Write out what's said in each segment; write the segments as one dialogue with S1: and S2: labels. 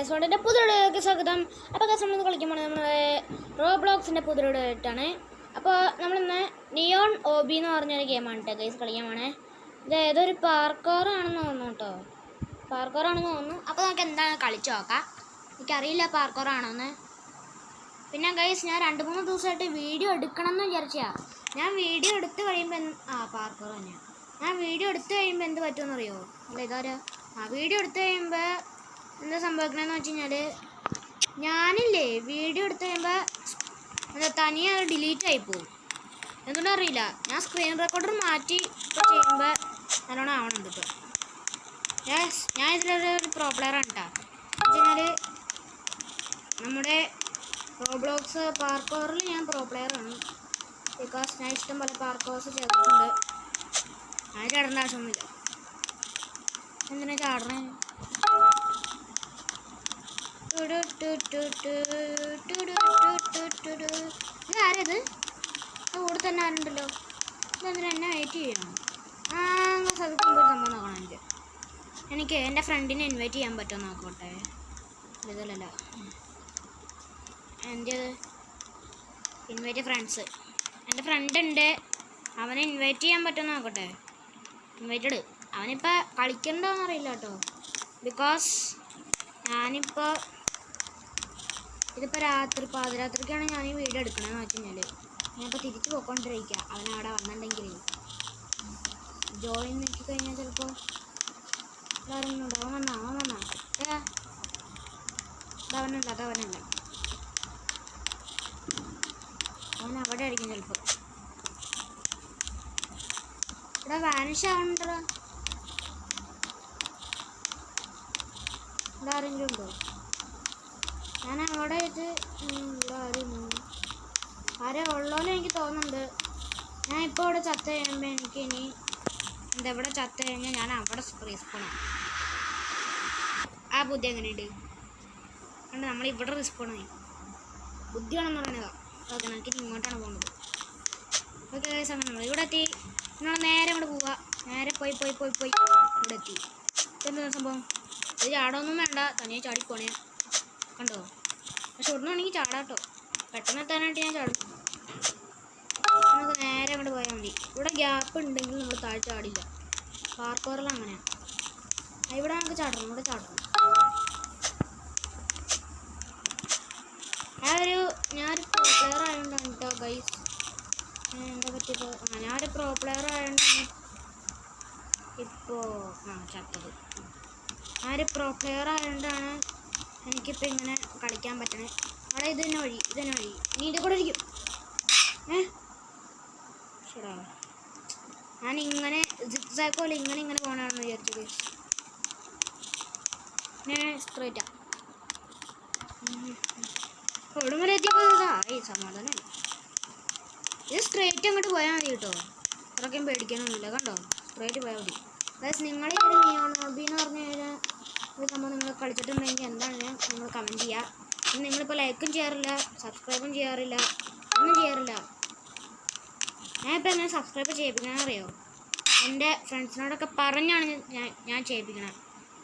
S1: സോണിൻ്റെ പുതിയൊരു സ്വാഗതം. അപ്പോൾ നമ്മളിന്ന് കളിക്കുമ്പോൾ നമ്മുടെ റോബ്ലോക്സിൻ്റെ പുതിയൊരുട്ടാണ്. അപ്പോൾ നമ്മളിന്ന് നിയോൺ ഓബി എന്ന് പറഞ്ഞൊരു ഗെയിമാണ് കേട്ടോ ഗൈസ് കളിക്കാമാണ്. ഇത് ഏതൊരു പാർക്കോറാണെന്ന് തോന്നുന്നു കേട്ടോ, പാർക്കോറാണെന്ന് തോന്നുന്നു. അപ്പോൾ നമുക്ക് എന്താണ് കളിച്ച് നോക്കാം. എനിക്കറിയില്ല പാർക്കോറാണോന്ന്. പിന്നെ ഗൈസ് ഞാൻ 2-3 ദിവസമായിട്ട് വീഡിയോ എടുക്കണം എന്ന് വിചാരിച്ചാണ്. ഞാൻ വീഡിയോ എടുത്ത് കഴിയുമ്പോൾ പാർക്കോർ തന്നെയാണ്. ഞാൻ വീഡിയോ എടുത്ത് കഴിയുമ്പോൾ എന്ത് പറ്റുമെന്ന് അറിയുമോ? അല്ല ഇതാരാ വീഡിയോ എടുത്ത് കഴിയുമ്പോൾ എന്താ സംഭവിക്കണമെന്ന് വെച്ച് കഴിഞ്ഞാൽ, ഞാനില്ലേ വീഡിയോ എടുത്ത് കഴിയുമ്പോൾ എന്താ തനിയെ ഡിലീറ്റ് ആയിപ്പോവും. എന്തുകൊണ്ടും അറിയില്ല. ഞാൻ സ്ക്രീൻ റെക്കോർഡർ മാറ്റി ചെയ്യുമ്പോൾ നല്ലോണം ആവണുണ്ട് ഇപ്പോൾ. ഞാൻ ഇതിലൊരു പ്രോ പ്ലെയറാണ് കേട്ടോ. എന്ന് വെച്ച് കഴിഞ്ഞാൽ നമ്മുടെ റോബ്ലോക്സ് പാർക്കോറിൽ ഞാൻ പ്രോ പ്ലെയറാണ്. ബിക്കോസ് ഞാൻ ഇഷ്ടം പോലെ പാർക്കോഴ്സ് ചെയ്തിട്ടുണ്ട്. ഞാൻ ചാടേണ്ട ആവശ്യമൊന്നുമില്ല. എന്തിനാ ചാടണേ? ഇതാരത്? കൂടെ തന്നെ ആരുണ്ടല്ലോ. ഇതെന്തിനാ എന്നെ വെയിറ്റ് ചെയ്യണം? സദ്യക്കുമ്പോൾ സംഭവം നോക്കണം. എനിക്ക് എൻ്റെ ഫ്രണ്ടിനെ ഇൻവൈറ്റ് ചെയ്യാൻ പറ്റുമോ നോക്കട്ടെ. ഇതല്ല എൻ്റെ ഇൻവൈറ്റ് ഫ്രണ്ട്സ്. എൻ്റെ ഫ്രണ്ട് ഉണ്ട്, അവനെ ഇൻവൈറ്റ് ചെയ്യാൻ പറ്റുമോ നോക്കട്ടെ. ഇൻവൈറ്റഡ്. അവനിപ്പോൾ കളിക്കണ്ടോയെന്ന് അറിയില്ല കേട്ടോ. ബിക്കോസ് ഞാനിപ്പോൾ ഇതിപ്പോൾ പാതിരാത്രിക്കാണ് ഞാൻ ഈ വീഡിയോ എടുക്കണമെന്ന് വെച്ച് കഴിഞ്ഞാൽ, ഞാനിപ്പോൾ തിരിച്ച് പോയിക്കൊണ്ടിരിക്കുക. അവനവിടെ വന്നിട്ടുണ്ടെങ്കിൽ ജോയിൻ നോക്കി കഴിഞ്ഞാൽ ചിലപ്പോൾ എല്ലാവരും അവൻ വന്നാ അതവനല്ല അവൻ അവിടെ ആയിരിക്കും ചിലപ്പോൾ. ഇവിടെ വാനിഷ് ആവണ്ടോ? ഇവിടെ ആരെങ്കിലും ഉണ്ടോ? ഞാൻ അവിടെ ഇവിടെ ആരെ ഉള്ളോലും എനിക്ക് തോന്നുന്നുണ്ട്. ഞാൻ ഇപ്പോൾ ഇവിടെ ചത്ത കഴിയുമ്പോൾ എനിക്ക് ഇനി എവിടെ ചത്ത കഴിഞ്ഞാൽ ഞാൻ അവിടെ റീസ്പോണാണ്. ആ ബുദ്ധി എങ്ങനെയുണ്ട് കണ്ട്? നമ്മളിവിടെ റീസ്പോണായി ബുദ്ധിയാണെന്ന് പറയുന്നതാണ്. ഓക്കെ, നമുക്ക് ഇങ്ങോട്ടാണ് പോകുന്നത്. ഓക്കെ ഗൈസ്, അങ്ങനെ നമ്മൾ ഇവിടെ എത്തി. നമ്മൾ നേരെ അങ്ങോട്ട് പോവുക. നേരെ പോയി ഇവിടെ എത്തി. ഇതെന്താ സംഭവം? ഇത് ചാടൊന്നും വേണ്ട, തനിയെ ചാടിപ്പോണേ കണ്ടോ. പക്ഷെ ഒന്നാണെങ്കിൽ ചാടാട്ടോ, പെട്ടെന്ന് എത്താനായിട്ട് ഞാൻ ചാടും. നമുക്ക് നേരെ അങ്ങോട്ട് പോയാൽ മതി. ഇവിടെ ഗ്യാപ്പ് ഉണ്ടെങ്കിൽ നമ്മൾ താഴെ ചാടില്ല. പാർക്കോറിൽ അങ്ങനെയാണ്. ഇവിടെ നമുക്ക് ചാടണം, ഇവിടെ ചാടണം. ഞാനൊരു പ്രോ പ്ലെയർ ആയതുകൊണ്ടാണ് കേട്ടോ ഗൈസ്. എന്താ പറ്റിയപ്പോൾ ഞാനൊരു പ്രോ പ്ലെയർ ആയതുകൊണ്ടാണ് ഇപ്പോൾ ചത്തത്. ഞാനൊരു പ്രോ പ്ലെയർ ആയതുകൊണ്ടാണ് എനിക്കിപ്പോൾ ഇങ്ങനെ കളിക്കാൻ പറ്റണേ. അവിടെ ഇതന്നെ വഴി. നീ ഇതിൻ്റെ കൂടെ ഇരിക്കും. ശരിടാ, ഞാനിങ്ങനെ സിക്സാക്ക് പോലെ ഇങ്ങനെ പോകണമെന്ന് വിചാരിച്ചത്. ഞാൻ സ്ട്രേറ്റാ എവിടെ വരെ എത്തിയപ്പോൾ സമാധാനം. ഇത് സ്ട്രേറ്റ് അങ്ങോട്ട് പോയാൽ മതി കേട്ടോ. അത്രയ്ക്കും പേടിക്കാനൊന്നുമില്ല കണ്ടോ. സ്ട്രേറ്റ് പോയാൽ മതി. അതായത് നിങ്ങൾ ഈ ഒരു നിയോൺ ഓബി എന്ന് പറഞ്ഞു കഴിഞ്ഞാൽ ഒരു സംഭവം നിങ്ങൾ കളിച്ചിട്ടുണ്ടെങ്കിൽ എന്താണ് നിങ്ങൾ കമൻറ്റ് ചെയ്യുക. പിന്നെ നിങ്ങളിപ്പോൾ ലൈക്കും ചെയ്യാറില്ല, സബ്സ്ക്രൈബും ചെയ്യാറില്ല, ഒന്നും ചെയ്യാറില്ല. ഞാനിപ്പോൾ എങ്ങനെ സബ്സ്ക്രൈബ് ചെയ്യിപ്പിക്കണമെന്ന് അറിയോ? എൻ്റെ ഫ്രണ്ട്സിനോടൊക്കെ പറഞ്ഞാണ് ഞാൻ ചെയ്യിപ്പിക്കണം.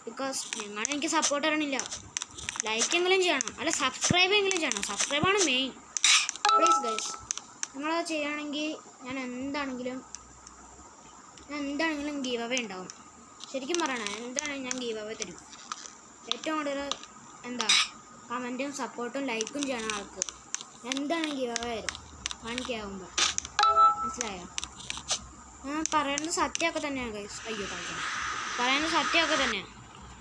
S1: ബിക്കോസ് നിങ്ങൾ എനിക്ക് സപ്പോർട്ട് തരണില്ല. ലൈക്കെങ്കിലും ചെയ്യണം, അല്ല സബ്സ്ക്രൈബെങ്കിലും ചെയ്യണം. സബ്സ്ക്രൈബാണ് മെയിൻ. പ്ലീസ് ഗൈസ്, നിങ്ങളത് ചെയ്യുകയാണെങ്കിൽ ഞാൻ എന്താണെങ്കിലും ഗീവ് അവേ ഉണ്ടാവും. ശരിക്കും പറയണേ, എന്താണെങ്കിലും ഞാൻ ഗീവ് അവേ തരും. ഏറ്റവും കൂടുതൽ കമൻറ്റും സപ്പോർട്ടും ലൈക്കും ചെയ്യണം ആൾക്ക്. എന്താണെങ്കിലും ഗീവ് അവേ തരും 1K ആകുമ്പോൾ. മനസ്സിലായോ? ഞാൻ പറയുന്നത് സത്യമൊക്കെ തന്നെയാണ് ഗൈസ്. പറയുന്നത് സത്യമൊക്കെ തന്നെയാണ്.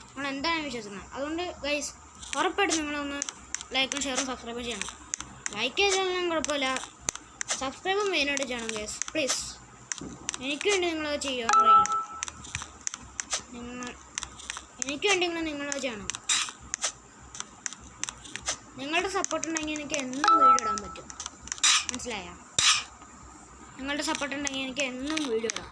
S1: നമ്മൾ എന്താണ് വിശ്വസിക്കുന്നത്. അതുകൊണ്ട് ഗൈസ് ഉറപ്പായിട്ടും നിങ്ങളൊന്ന് ലൈക്കും ഷെയറും സബ്സ്ക്രൈബും ചെയ്യണം. ലൈക്ക് ചെയ്താലും കുഴപ്പമില്ല, സബ്സ്ക്രൈബും മെയിനായിട്ട് ചെയ്യണം ഗൈസ്. പ്ലീസ്, എനിക്ക് വേണ്ടി നിങ്ങളത് ചെയ്യുമെന്ന് അറിയില്ല. എനിക്ക് വേണ്ടിയെങ്കിലും നിങ്ങളത് ചെയ്യണം. നിങ്ങളുടെ സപ്പോർട്ട് ഉണ്ടെങ്കിൽ എനിക്ക് എന്നും വീഡിയോ ഇടാൻ പറ്റും. മനസ്സിലായോ? നിങ്ങളുടെ സപ്പോർട്ട് ഉണ്ടെങ്കിൽ എനിക്ക് എന്നും വീഡിയോ ഇടാം.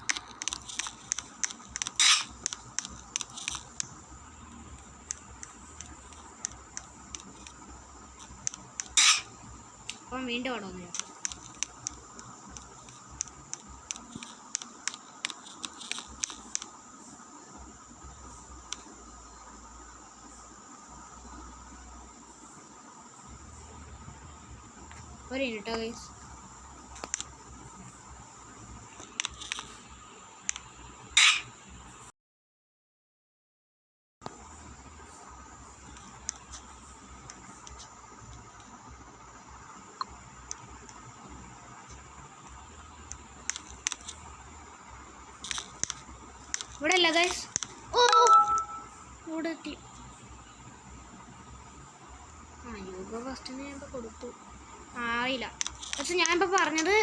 S1: അപ്പം വീണ്ടും അവിടെ വന്നു. ഒരു മിനിറ്റ് ഗൈസ്. ഇവിടെ അല്ല ഗൈസ്. ഓ ഇവിടെ എത്തി. യോഗ ഫസ്റ്റിന് ഞാൻ ഇപ്പോൾ കൊടുത്തു. അറിയില്ല. പക്ഷെ ഞാനിപ്പോൾ പറഞ്ഞത്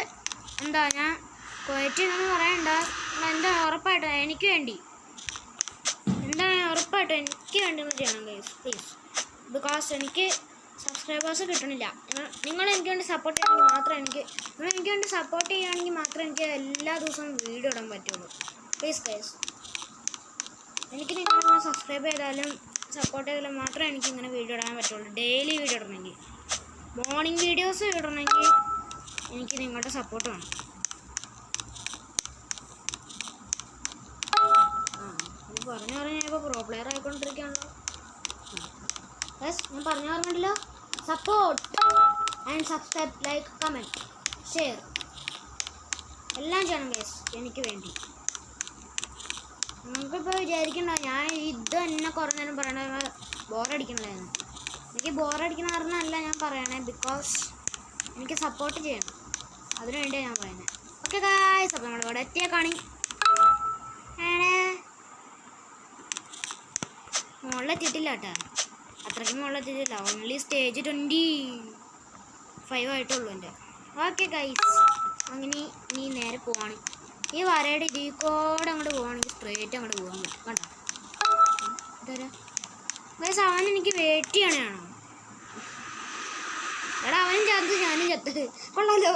S1: എന്താ, ഞാൻ ക്വയറ്റ് എന്ന് പറയണ്ട. എന്താ ഉറപ്പായിട്ടും എനിക്ക് വേണ്ടി, എന്താ ഉറപ്പായിട്ടും എനിക്ക് വേണ്ടി ഒന്ന് ചെയ്യണം ഗൈസ് പ്ലീസ്. ബിക്കോസ് എനിക്ക് സബ്സ്ക്രൈബേഴ്സ് കിട്ടണില്ല. നിങ്ങൾ എനിക്ക് വേണ്ടി സപ്പോർട്ട് ചെയ്യുകയാണെങ്കിൽ മാത്രമേ നിങ്ങൾ എനിക്ക് വേണ്ടി സപ്പോർട്ട് ചെയ്യുകയാണെങ്കിൽ മാത്രമേ എനിക്ക് എല്ലാ ദിവസവും വീഡിയോ ഇടാൻ പറ്റുള്ളൂ. പ്ലീസ് ഗൈസ്, എനിക്ക് നിങ്ങളിങ്ങനെ സബ്സ്ക്രൈബ് ചെയ്താലും സപ്പോർട്ട് ചെയ്താലും മാത്രമേ എനിക്ക് ഇങ്ങനെ വീഡിയോ ഇടാൻ പറ്റുള്ളൂ. ഡെയിലി വീഡിയോ ഇടണമെങ്കിൽ, മോർണിംഗ് വീഡിയോസ് ഇടണമെങ്കിൽ എനിക്ക് നിങ്ങളുടെ സപ്പോർട്ട് വേണം. പറഞ്ഞ് ഇപ്പോൾ പ്രോ പ്ലെയർ ആയിക്കൊണ്ടിരിക്കുകയാണല്ലോ. യെസ്, ഞാൻ പറഞ്ഞു പറഞ്ഞില്ലല്ലോ. Support and subscribe, like, comment, share എല്ലാം ചെയ്യണം ഗൈസ് എനിക്ക് വേണ്ടി. നിങ്ങൾക്കിപ്പോൾ വിചാരിക്കണ്ട ഞാൻ ഇത് തന്നെ കുറേ നേരം പറയണത് ബോറടിക്കണതായിരുന്നു. എനിക്ക് ബോറടിക്കണ പറഞ്ഞല്ല ഞാൻ പറയണേ, ബിക്കോസ് എനിക്ക് സപ്പോർട്ട് ചെയ്യണം, അതിനു വേണ്ടിയാണ് ഞാൻ പറയുന്നത്. ഓക്കെ ഗായ്സ്, അപ്പോൾ നമ്മളിവിടെ എത്തിയ കാണി മുകളിലെത്തിയിട്ടില്ല കേട്ടോ, അത്രയ്ക്കും മുകളിലെത്തിയിട്ടില്ല. ഓൺലി സ്റ്റേജ് 25 ആയിട്ടുള്ളൂ എൻ്റെ. ഓക്കെ ഗൈസ്, അങ്ങനെ നീ നേരെ പോവാണ്. ഈ വരയുടെ ഇതിൽ കൂടെ അങ്ങോട്ട് പോവുകയാണെങ്കിൽ സ്ട്രേറ്റ് അങ്ങോട്ട് പോകാൻ പറ്റും. കണ്ടോ ഇതരാ ഗൈസ്, അവൻ എനിക്ക് വെയിറ്റ് ചെയ്യണയാണോ? എടാ അവനും ചത്ത് ഞാനും ചത്ത്, കൊള്ളാലോ.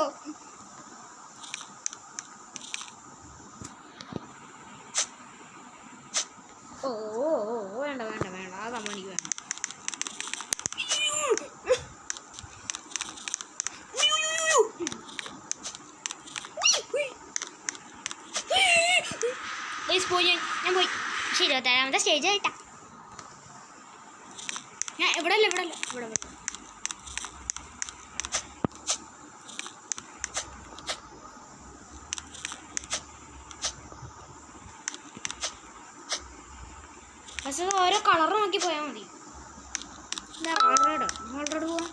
S1: ഓ ഓ ഓ വേണ്ട വേണ്ട വേണ്ട, ആ സംഭവം എനിക്ക് വേണ്ട. പോയി ഞാൻ പോയി. പക്ഷേ 27ാമത്തെ സ്റ്റേജ് ആയിട്ടാ. ഞാൻ ഇവിടെ അല്ല ഇവിടെ പക്ഷേ ഓരോ കളർ നോക്കി പോയാൽ മതി. എന്താ വാൾറോഡ് പോവാം?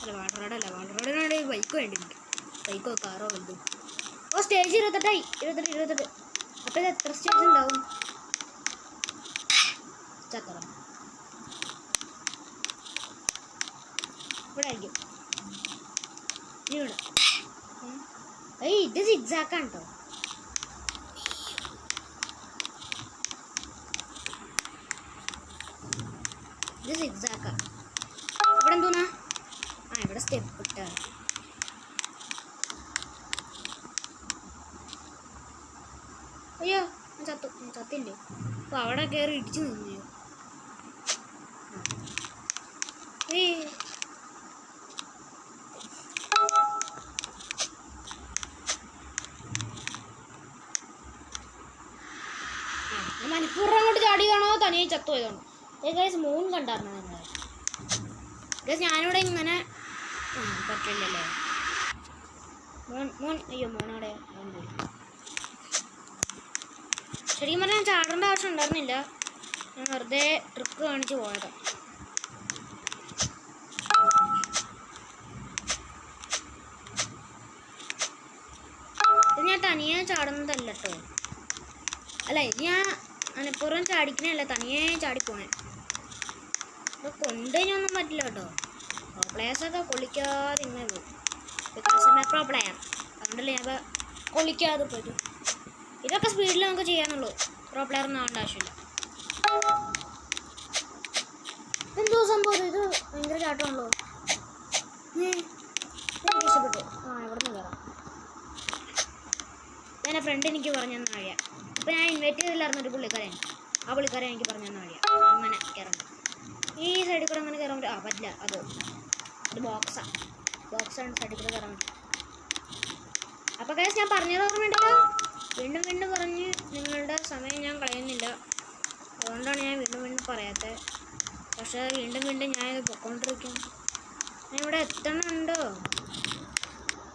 S1: അല്ല വാൾറോഡല്ല, ബൈക്ക് വേണ്ടിയിട്ടുണ്ട്. ബൈക്കോ കാറോ വലുതും. ഓ സ്റ്റേജ് 28. അപ്പോൾ ഇത് എത്ര സ്റ്റേജ് ഉണ്ടാവും? ചക്കറ ഇവിടെ ആയിരിക്കും. ഇവിടെ ഇത് സിഗ്സാക്കാണ് കേട്ടോ. ഇത് സിഗ്സാക്ക. ഇവിടെ എന്തോന്നാ? ഇവിടെ സ്റ്റെപ്പ് ഇട്ടാണ്. അയ്യോ ചത്തില്ലേ? അപ്പോൾ അവിടെ കയറി ഇടിച്ചു നിന്നു. മണിപ്പൂറിന് അങ്ങോട്ട് ചാടിയതാണോ തനിയെ ചത്തു പോയതാണോ? ഗൈസ് മൂൺ കണ്ടായിരുന്നു നിങ്ങൾ? ഗൈസ് ഞാനിവിടെ ഇങ്ങനെ പറ്റില്ലല്ലേ മോൻ. അയ്യോ മോനവിടെ പോയി. ശരിക്കും പറഞ്ഞാൽ ഞാൻ ചാടേണ്ട ആവശ്യം ഉണ്ടായിരുന്നില്ല, ഞാൻ വെറുതെ ട്രിക്ക് കാണിച്ച് പോയതാണ്. ഇത് ഞാൻ തനിയെ ചാടുന്നതല്ല കേട്ടോ. അല്ല ഇത് ഞാൻ മനഃപൂർവ്വം ചാടിക്കണല്ല, തനിയെ ചാടിപ്പോണേ. ഇത് കൊണ്ടുകഴിഞ്ഞൊന്നും പറ്റില്ല കേട്ടോ. പ്രോ പ്ലെയേഴ്സൊക്കെ കൊള്ളിക്കാതെ ഇങ്ങനെ പോകും. ബിക്കോസ് പ്രോ പ്ലെയർ, അതുകൊണ്ടല്ലേ ഞാൻ കൊള്ളിക്കാതെ പോരും. ഇതൊക്കെ സ്പീഡിൽ നമുക്ക് ചെയ്യാനുള്ളൂ, പ്രോ പ്ലെയർ ഒന്നും ആവേണ്ട ആവശ്യമില്ല. എന്തോ സംഭവം, ഇത് ഭയങ്കര ചാട്ടമാണല്ലോ. എനിക്ക് ഇഷ്ടപ്പെട്ടു. ഇവിടെ നിന്ന് കയറാം. ഞാൻ ഫ്രണ്ട് എനിക്ക് പറഞ്ഞു തന്ന വഴിയാ. അപ്പോൾ ഞാൻ ഇൻവൈറ്റ് ചെയ്തില്ലായിരുന്നു ഒരു പുള്ളിക്കാരൻ. ആ പുള്ളിക്കാരൻ എനിക്ക് പറഞ്ഞു തന്ന വഴിയാ. അങ്ങനെ കയറണ്ട, ഈ സൈഡിൽ കൂടെ അങ്ങനെ കയറാൻ പറ്റും. പറ്റില്ല, അത് ബോക്സാണ്. സൈഡിൽ കൂടെ കയറാൻ പറ്റും. അപ്പോൾ കേസ് ഞാൻ പറഞ്ഞത് ഓർമ്മയുണ്ടല്ലോ. വീണ്ടും പറഞ്ഞ് നിങ്ങളുടെ സമയം ഞാൻ കളയുന്നില്ല, അതുകൊണ്ടാണ് ഞാൻ വീണ്ടും പറയാത്തത്. പക്ഷേ വീണ്ടും ഞാനിത് പൊയ്ക്കൊണ്ടിരിക്കും. ഞാൻ ഇവിടെ എത്തണുണ്ടോ?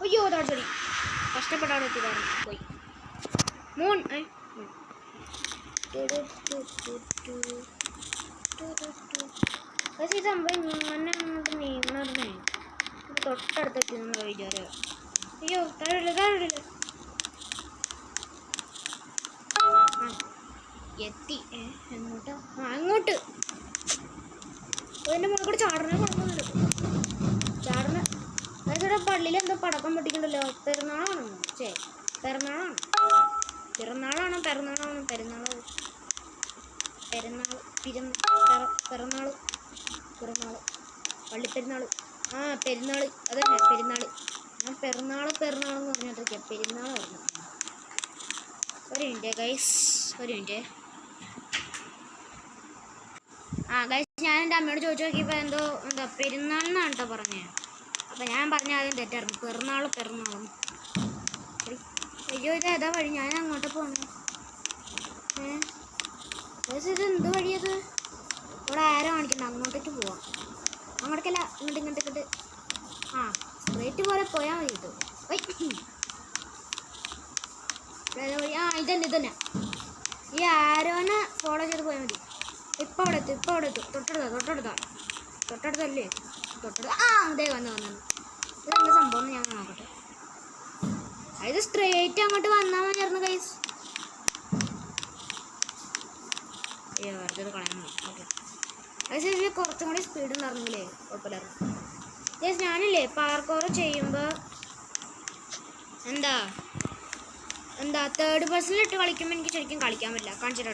S1: അയ്യോ താടി കഷ്ടപ്പെട്ട അവിടെ എത്തിയതാണ് പോയി മൂൺ ഈ സംഭവം ഇങ്ങനെ അങ്ങോട്ട് നീങ്ങണേ തൊട്ടടുത്തെത്തി നമ്മൾ വിചാരം അയ്യോ താഴെ എത്തി എങ്ങോട്ടാ അങ്ങോട്ട് അതിൻ്റെ മുകളിൽ കൂടെ ചാടനെ കുഴപ്പമൊന്നുമില്ല ചാടന അതായത് പള്ളിയിൽ എന്തോ പടക്കം പൊട്ടിക്കണ്ടല്ലോ പെരുന്നാളാണോ പിറന്നാളാണോ പള്ളിപ്പെരുന്നാൾ പെരുന്നാൾ അതന്നെ പെരുന്നാൾ ഞാൻ പെരുന്നാളെന്ന് പറഞ്ഞിട്ടൊക്കെയാണ് പെരുന്നാളായിരുന്നു ഒരു മിനിറ്റ് ഗൈസ് ഒരു മിനിറ്റ് ഗൈസ് ഞാൻ എൻ്റെ അമ്മയോട് ചോദിച്ചു നോക്കിയപ്പോൾ എന്താ പെരുന്നാളെന്നാണ് കേട്ടോ പറഞ്ഞത് അപ്പം ഞാൻ പറഞ്ഞ ആദ്യം തെറ്റായിരുന്നു പെരുന്നാളും അയ്യോ ഇത് ഏതാ വഴി ഞാൻ അങ്ങോട്ട് പോകണം ഇത് എന്ത് വഴിയത് ഇവിടെ ആരോ കാണിക്കണ്ട അങ്ങോട്ടേക്ക് പോവാം അങ്ങോട്ടേക്കല്ല ഇങ്ങോട്ട് സ്ട്രേറ്റ് പോലെ പോയാൽ മതി ഇത് ഇതന്നെ ഈ ആരോനെ ഫോളോ ചെയ്ത് പോയാൽ മതി ഇപ്പം അവിടെ എത്തും തൊട്ടടുത്തല്ലേ അതേ വന്നു ഇതെന്താ സംഭവം ഞാൻ നോക്കട്ടെ അതായത് സ്ട്രേറ്റ് അങ്ങോട്ട് വന്നാൽ മതിയായിരുന്നു ഗൈസ് വെറുതെ കളയാൻ ഓക്കെ ഗൈസ് കുറച്ചും കൂടി സ്പീഡ് ഉണ്ടായിരുന്നെങ്കിലേ കുഴപ്പമില്ലായിരുന്നു ഗൈസ് ഞാനില്ലേ പാർക്കോർ ചെയ്യുമ്പോൾ എന്താ തേർഡ് പേഴ്സണിലിട്ട് കളിക്കുമ്പോൾ എനിക്ക് ശരിക്കും കളിക്കാൻ പറ്റില്ല കാണിച്ചിട്ടോ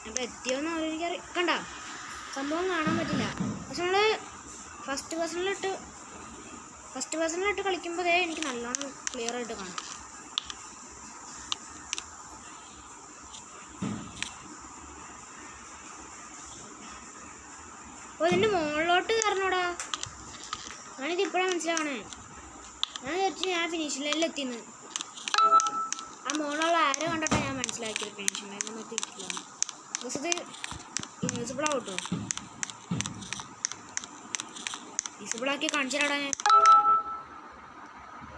S1: അപ്പോൾ എത്തിയോന്ന് എനിക്ക് കണ്ട സംഭവം കാണാൻ പറ്റില്ല പക്ഷെ നമ്മൾ ഫസ്റ്റ് പേഴ്സണിലിട്ട് കളിക്കുമ്പോൾ എനിക്ക് നല്ലോണം ക്ലിയർ ആയിട്ട് കാണാം ഇതിൻ്റെ മുകളിലോട്ട് കയറണോടാ ഞാനിത് ഇപ്പോഴാണ് മനസ്സിലാവണേ ഞാൻ വിചാരിച്ചു ഞാൻ ഫിനിഷിംഗ് ലൈനിൽ എത്തിന്ന് ആ മുകളിലുള്ള ആരോ കണ്ടിട്ടാണ് ഞാൻ മനസ്സിലാക്കിയത് ഫിനിഷിംഗ് ലൈനൊന്നും എത്തിയിട്ടില്ല ബസ് ഇത് ഇൻവിസിബിൾ ആവട്ടോ വിസിബിളാക്കി കാണിച്ചാടാ ഞാൻ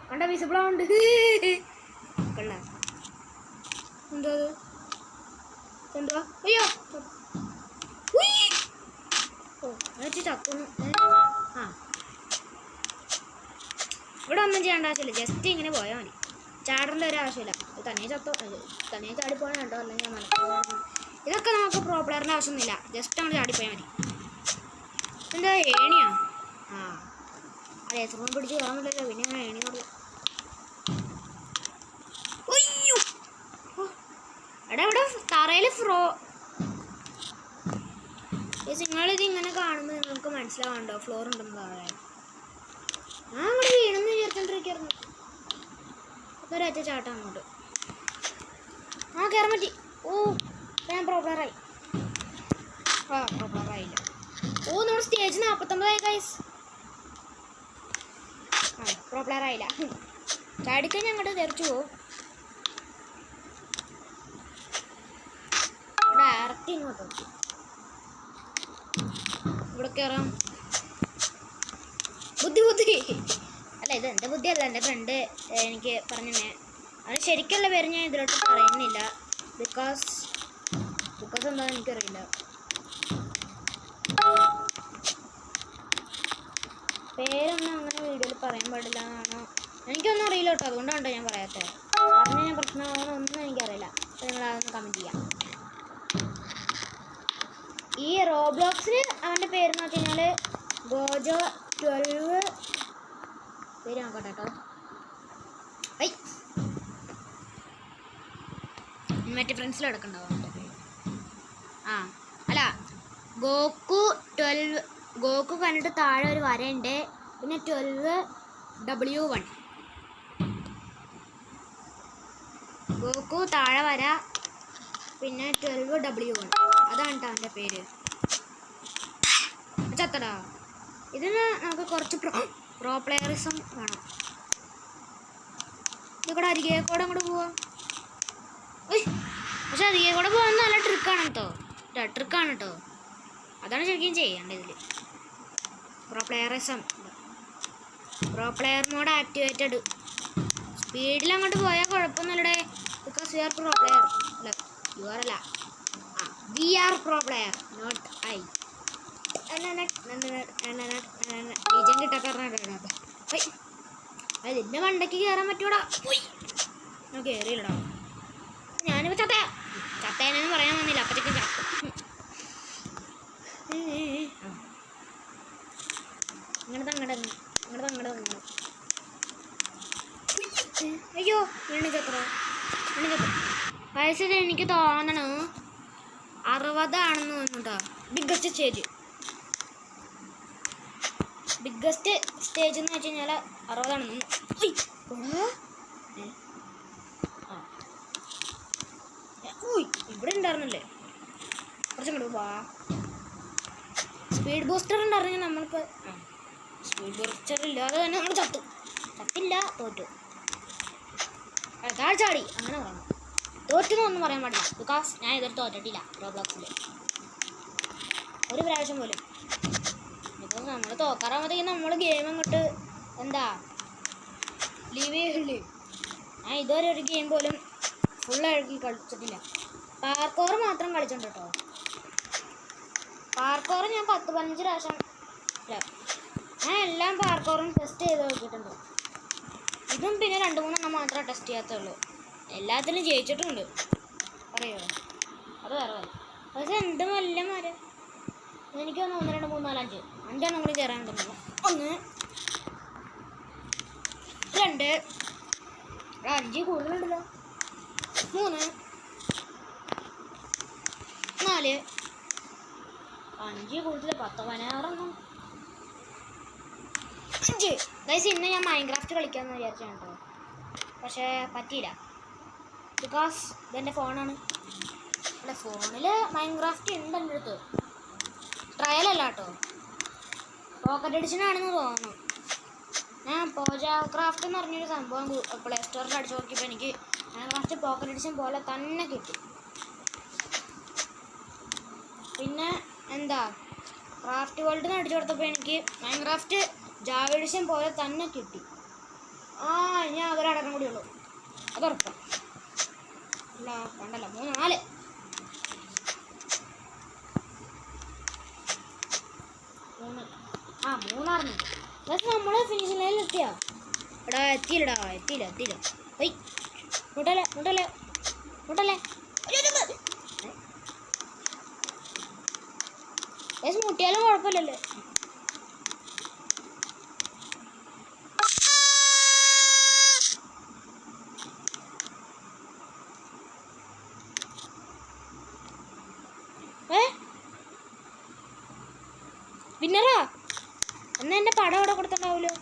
S1: കണ്ട വിസിബിൾ ആവുന്നുണ്ട് കണ്ട എന്താ അയ്യോ ചക്കുന്നു ഇവിടെ ഒന്നും ചെയ്യേണ്ട ആവശ്യമില്ല ജസ്റ്റ് ഇങ്ങനെ പോയാൽ മതി ചാടേണ്ട ഒരു ആവശ്യമില്ല തനിയെ ചാടിപ്പോയാൽ കേട്ടോ അല്ലെങ്കിൽ ഞാൻ ഇതൊക്കെ നമുക്ക് പ്രോ പ്ലെയറിൻ്റെ ആവശ്യമൊന്നുമില്ല ജസ്റ്റ് അങ്ങോട്ട് ചാടിപ്പോയാൽ മതി എന്താ ഏണിയാ അതെ എത്ര പിടിച്ച് കയറാൻ പറ്റില്ലല്ലോ പിന്നെ ഞാൻ ഏണി കൊടുത്തു അയ്യോ ഇവിടെ തറയിൽ നിങ്ങളിത് ഇങ്ങനെ കാണുമ്പോൾ നിങ്ങൾക്ക് മനസ്സിലാവണ്ടോ ഫ്ലോർ ഉണ്ടെന്ന് പറയാൻ ഞാൻ അങ്ങോട്ട് വീണെന്ന് വിചാരിച്ചോണ്ടിരിക്കുന്നു ഒരൊറ്റ ചാട്ടം അങ്ങോട്ട് കയറാൻ പറ്റി ഞാൻ പ്രോപ്പറായി പ്രോപ്പറായില്ല നമ്മുടെ സ്റ്റേജ് 49 ഗൈസ് പ്രോപ്പറായില്ല ചാടിക്കഴിഞ്ഞ് അങ്ങോട്ട് തെറിച്ചു പോവും ഡയറക്റ്റ് ഇങ്ങോട്ട് ഇവിടെ കയറാം ബുദ്ധി അല്ല ഇത് എൻ്റെ ബുദ്ധിയല്ല എൻ്റെ ഫ്രണ്ട് എനിക്ക് പറഞ്ഞേ അത് ശരിക്കുള്ള പേര് ഞാൻ ഇതിലോട്ട് പറയുന്നില്ല ബിക്കോസ് എന്താണെന്ന് എനിക്കറിയില്ല പേരൊന്നും അങ്ങനെ വീഡിയോയിൽ പറയാൻ പാടില്ല എന്നാണ് എനിക്കൊന്നും അറിയില്ല കേട്ടോ അതുകൊണ്ടാണ് ഞാൻ പറയാത്തത് പറഞ്ഞു ഞാൻ പ്രശ്നമാണെന്നൊന്നും എനിക്കറിയില്ല അപ്പോൾ നിങ്ങൾ അതൊന്ന് കമൻറ്റ് ചെയ്യാം ഈ റോബ്ലോക്സിന് അവൻ്റെ പേരെന്ന് വെച്ച് കഴിഞ്ഞാൽ ഗോജോ 12 പേര് നോക്കട്ടെ കേട്ടോ മറ്റേ ഫ്രണ്ട്സിൽ കിടക്കണ്ടാവും അവൻ്റെ പേര് അല്ല ഗോക്കു കണ്ടിട്ട് താഴെ ഒരു വരയുണ്ട് പിന്നെ 12W1 ഗോക്കു താഴെ വര പിന്നെ 12W1 അതാണ് കേട്ടോ അവൻ്റെ പേര് ചത്തടാ ഇതിന് നമുക്ക് കുറച്ച് പ്രോ പ്ലെയറിസം വേണം ഇതിവിടെ അരികെ കൂടെ അങ്ങോട്ട് പോവാം പക്ഷെ അരികെ കൂടെ പോകാൻ നല്ല ട്രിക്കാണ് കേട്ടോ അതാണ് ശരിക്കും ചെയ്യേണ്ടത് ഇതിൽ pro playerism pro player mode activated. സ്പീഡിൽ അങ്ങോട്ട് പോയാൽ കുഴപ്പമൊന്നുമില്ലടേ. Because you are pro player. അല്ല യു ആർ അല്ല, we are pro player, not I. വിജയം കിട്ടാത്ത അതിൻ്റെ മണ്ടയ്ക്ക് കയറാൻ പറ്റൂടാ. കയറിയില്ലടാ. ഞാനിപ്പോൾ ചത്തേനെന്ന് പറയാൻ വന്നില്ല, അപ്പത്തേക്കും ചത്തു. ഇങ്ങോട്ട് അയ്യോ എണ്ണിക്കത്ര വയസ്സിൽ എനിക്ക് തോന്നണ 60 ആണെന്ന് തോന്നുന്നുട്ടോ. ബിഗ്ഗസ്റ്റ് സ്റ്റേജ് എന്ന് വെച്ച് കഴിഞ്ഞാൽ 60 ആണെന്ന്. ഇവിടെ ഉണ്ടായിരുന്നല്ലേ, കുറച്ചും കൂടെ വാ. സ്പീഡ് ബൂസ്റ്റർ ഉണ്ടായിരുന്നെങ്കിൽ നമ്മളിപ്പോൾ സ്പീഡ് ബൂസ്റ്റർ ഇല്ലാതെ തന്നെ നമ്മൾ ചത്തില്ല, തോറ്റു. ചാടി അങ്ങനെ പറയണം. തോറ്റെന്നൊന്നും പറയാൻ പാടില്ല, ബിക്കോസ് ഞാൻ ഇതൊരു തോറ്റിട്ടില്ല റോബ്ലോക്സിൽ ഒരു പ്രാവശ്യം പോലും. ബിക്കോസ് നമ്മൾ തോക്കാറാകുമ്പോഴത്തേക്കും നമ്മൾ ഗെയിം അങ്ങോട്ട് എന്താ ലീവ് ചെയ്യില്ലേ. ഞാൻ ഇതുവരെ ഒരു ഗെയിം പോലും ഫുള്ളാക്കി കളിച്ചിട്ടില്ല. പാർക്കോർ മാത്രം കളിച്ചിട്ടുണ്ട് കേട്ടോ. പാർക്കോർ ഞാൻ 10-15 പ്രാവശ്യം ഞാൻ എല്ലാം പാർക്കോറും ടെസ്റ്റ് ചെയ്ത് നോക്കിയിട്ടുണ്ട്. ഇതും പിന്നെ 2-3 മാത്രമേ ടെസ്റ്റ് ചെയ്യാത്തുള്ളൂ. എല്ലാത്തിലും ജയിച്ചിട്ടുമുണ്ട്. അറിയോ, അത് വേറെ. പക്ഷെ എന്ത് നല്ല മരം. എനിക്ക് 1 2 3 4 5 നമ്മൾ കയറാനുണ്ടെന്നല്ലോ. 1 2 5 കൂടുതലുണ്ടല്ലോ. 3 4 5 കൂടുതൽ 10 16 5. ഗൈസ് ഇന്ന് ഞാൻ മൈൻക്രാഫ്റ്റ് കളിക്കാമെന്ന് വിചാരിച്ചാണ് കേട്ടോ, പക്ഷേ പറ്റിയില്ല. ബിക്കോസ് ഇതെൻ്റെ ഫോണാണ്. ഇവിടെ ഫോണിൽ മൈൻക്രാഫ്റ്റ് ഉണ്ട് എൻ്റെ അടുത്ത്. ട്രയലല്ല കേട്ടോ, പോക്കറ്റ് എഡിഷനാണെന്ന് തോന്നുന്നു. ഞാൻ ക്രാഫ്റ്റ് എന്ന് പറഞ്ഞൊരു സംഭവം പ്ലേ സ്റ്റോറിൽ അടിച്ചു നോക്കിയപ്പോൾ എനിക്ക് മൈൻക്രാഫ്റ്റ് പോക്കറ്റ് എഡിഷൻ പോലെ തന്നെ കിട്ടി. പിന്നെ എന്താ ക്രാഫ്റ്റ് വേൾഡിൽ നിന്ന് അടിച്ചു കൊടുത്തപ്പോൾ എനിക്ക് മൈൻക്രാഫ്റ്റ് ജാവ എഡിഷൻ പോലെ തന്നെ കിട്ടി. ഇനി അവരടക്കം കൂടി ഉള്ളൂ, അതുറപ്പാണ്. അല്ല കണ്ടല്ല 3 4 3 പക്ഷെ നമ്മൾ ഫിനിഷിംഗ് ലൈനിൽ എത്തിയാ. എത്തിയില്ല. മുട്ടല്ലേ മുട്ടിയാലും കുഴപ്പമില്ലല്ലേ. വിന്നറാ എന്നാ എൻ്റെ പടം അവിടെ കൊടുത്തിട്ടുണ്ടാവുമല്ലോ.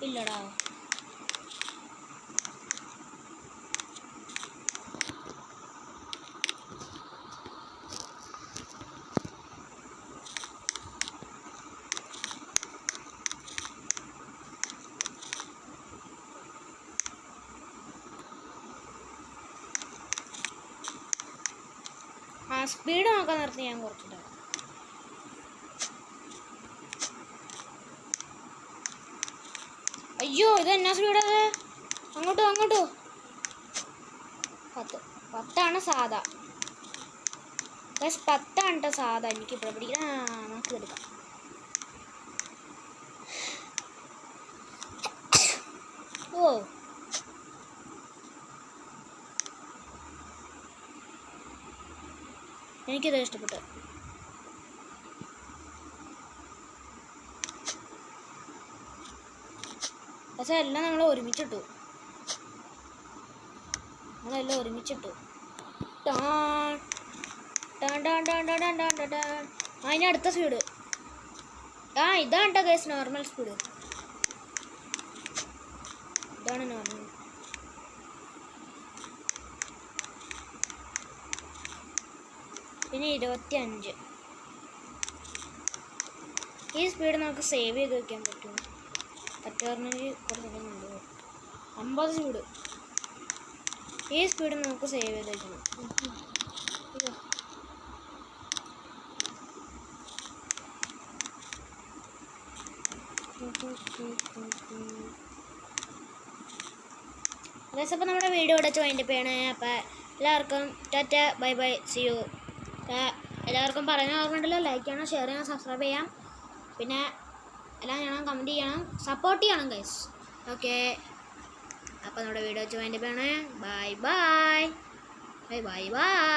S1: ഇല്ലടാ, സ്പീഡ് നോക്കാൻ നിർത്തി ഞാൻ കുറച്ചിട്ട്. അയ്യോ ഇത് എന്നാ സ്പീഡത്. അങ്ങോട്ടോ 10 സാധാ. 10 കേട്ടോ സാധാ. എനിക്ക് ഇവിടെ പിടിക്കാം. നമുക്ക് എടുക്കാം. എനിക്കിത് ഇഷ്ടപ്പെട്ടു. പക്ഷെ എല്ലാം നമ്മൾ ഒരുമിച്ചിട്ടു. അതിന് അടുത്ത സ്പീഡ് ഇതാണ് കേട്ടോ ഗൈസ്, നോർമൽ സ്പീഡ്. ഇതാണ് നോർമൽ. പിന്നെ 25. ഈ സ്പീഡ് നമുക്ക് സേവ് ചെയ്ത് വെക്കാൻ പറ്റും. പറ്റുകയാണെങ്കിൽ കുറച്ചൊക്കെ നല്ലത്. 50 സ്പീഡ്. ഈ സ്പീഡ് നമുക്ക് സേവ് ചെയ്ത് വെക്കണം. അപ്പോൾ നമ്മുടെ വീഡിയോ ഇവിടെ വൈൻഡപ്പ് ചെയ്യണേ. അപ്പോൾ എല്ലാവർക്കും tata, bye bye, see you. എല്ലാവർക്കും പറയാൻ ഓർമ്മയുണ്ടല്ലോ, ലൈക്ക് ചെയ്യണം, ഷെയർ ചെയ്യണം, സബ്സ്ക്രൈബ് ചെയ്യണം, പിന്നെ എല്ലാം ചെയ്യണം, കമൻറ്റ് ചെയ്യണം, സപ്പോർട്ട് ചെയ്യണം ഗൈസ്. ഓക്കെ, അപ്പോൾ നമ്മുടെ വീഡിയോ വൈൻഡപ്പ് ചെയ്യണേ. Bye bye, bye bye bye.